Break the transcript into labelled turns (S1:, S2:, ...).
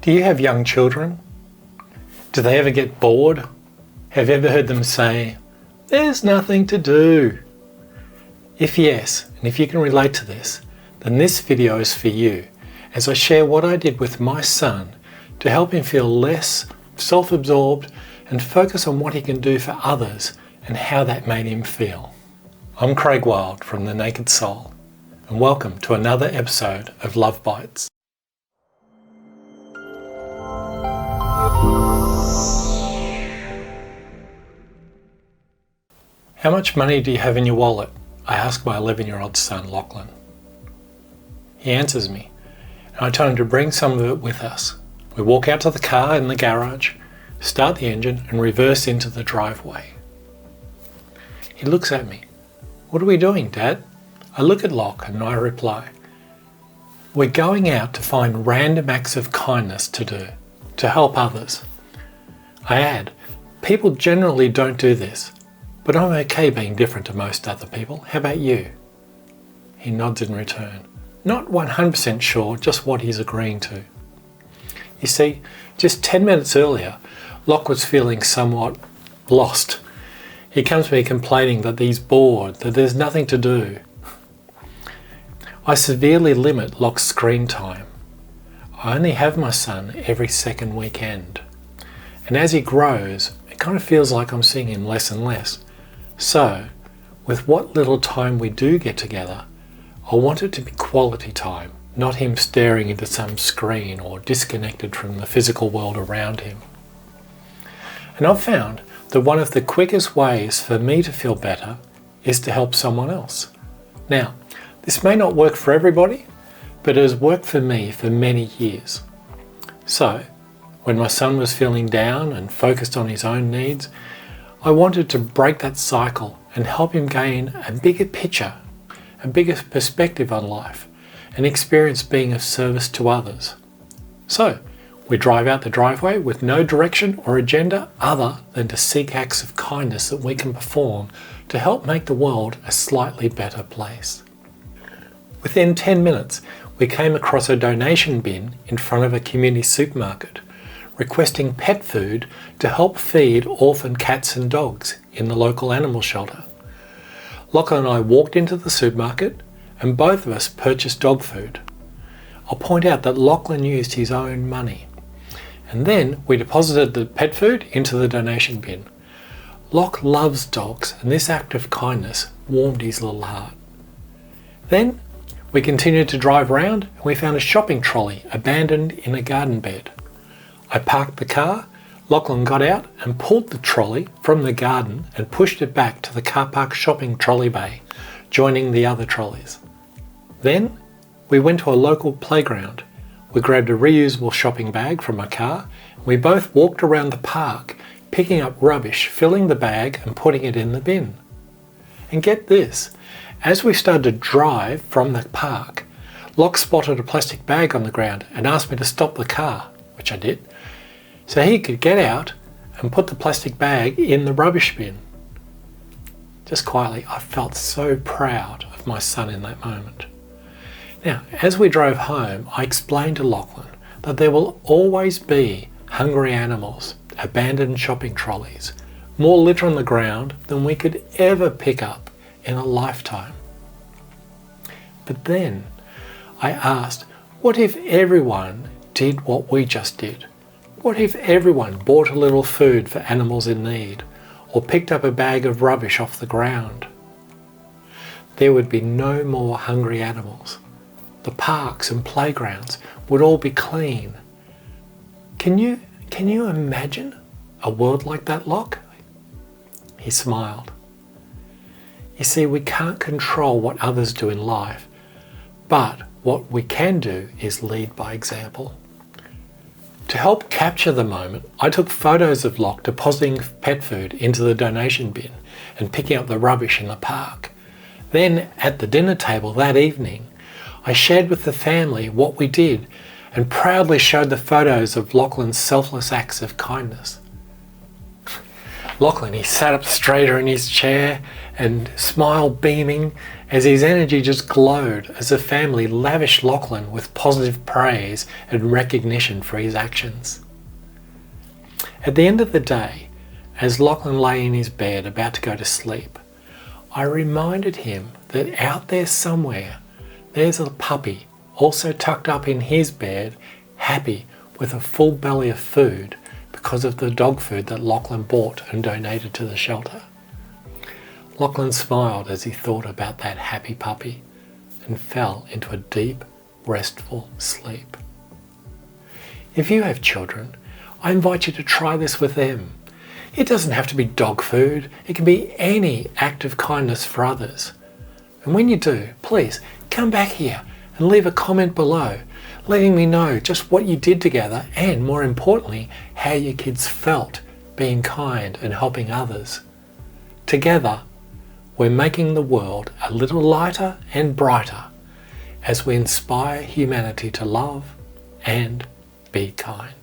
S1: Do you have young children? Do they ever get bored? Have you ever heard them say, "There's nothing to do"? If yes, and if you can relate to this, then this video is for you, as I share what I did with my son to help him feel less self-absorbed and focus on what he can do for others and how that made him feel. I'm Craig Wild from The Naked Soul, and welcome to another episode of Love Bites. How much money do you have in your wallet? I ask my 11-year-old son, Lachlan. He answers me, and I tell him to bring some of it with us. We walk out to the car in the garage, start the engine, and reverse into the driveway. He looks at me. "What are we doing, Dad?" I look at Lach and I reply, "We're going out to find random acts of kindness to do, to help others." I add, "People generally don't do this, but I'm okay being different to most other people. How about you?" He nods in return, not 100% sure just what he's agreeing to. You see, just 10 minutes earlier, Lach was feeling somewhat lost. He comes to me complaining that he's bored, that there's nothing to do. I severely limit Lach's screen time. I only have my son every second weekend. And as he grows, it kind of feels like I'm seeing him less and less. So, with what little time we do get together, I want it to be quality time, not him staring into some screen or disconnected from the physical world around him. And I've found that one of the quickest ways for me to feel better is to help someone else. Now, this may not work for everybody, but it has worked for me for many years. So, when my son was feeling down and focused on his own needs, I wanted to break that cycle and help him gain a bigger picture, a bigger perspective on life, and experience being of service to others. So, we drive out the driveway with no direction or agenda other than to seek acts of kindness that we can perform to help make the world a slightly better place. Within 10 minutes, we came across a donation bin in front of a community supermarket, requesting pet food to help feed orphan cats and dogs in the local animal shelter. Lachlan and I walked into the supermarket and both of us purchased dog food. I'll point out that Lachlan used his own money. And then we deposited the pet food into the donation bin. Lach loves dogs, and this act of kindness warmed his little heart. Then we continued to drive around and we found a shopping trolley abandoned in a garden bed. I parked the car, Lachlan got out and pulled the trolley from the garden and pushed it back to the car park shopping trolley bay, joining the other trolleys. Then we went to a local playground. We grabbed a reusable shopping bag from my car. We both walked around the park, picking up rubbish, filling the bag and putting it in the bin. And get this, as we started to drive from the park, Lach spotted a plastic bag on the ground and asked me to stop the car, which I did, so he could get out and put the plastic bag in the rubbish bin. Just quietly, I felt so proud of my son in that moment. Now, as we drove home, I explained to Lachlan that there will always be hungry animals, abandoned shopping trolleys, more litter on the ground than we could ever pick up in a lifetime. But then I asked, what if everyone did what we just did? What if everyone bought a little food for animals in need, or picked up a bag of rubbish off the ground? There would be no more hungry animals. The parks and playgrounds would all be clean. Can you imagine a world like that, Lach? He smiled. You see, we can't control what others do in life, but what we can do is lead by example. To help capture the moment, I took photos of Lach depositing pet food into the donation bin and picking up the rubbish in the park. Then, at the dinner table that evening, I shared with the family what we did and proudly showed the photos of Lachlan's selfless acts of kindness. Lachlan, he sat up straighter in his chair and smiled beaming as his energy just glowed as the family lavished Lachlan with positive praise and recognition for his actions. At the end of the day, as Lachlan lay in his bed about to go to sleep, I reminded him that out there somewhere, there's a puppy also tucked up in his bed, happy with a full belly of food because of the dog food that Lachlan bought and donated to the shelter. Lachlan smiled as he thought about that happy puppy and fell into a deep, restful sleep. If you have children, I invite you to try this with them. It doesn't have to be dog food. It can be any act of kindness for others. And when you do, please come back here and leave a comment below, letting me know just what you did together and, more importantly, how your kids felt being kind and helping others. Together, we're making the world a little lighter and brighter as we inspire humanity to love and be kind.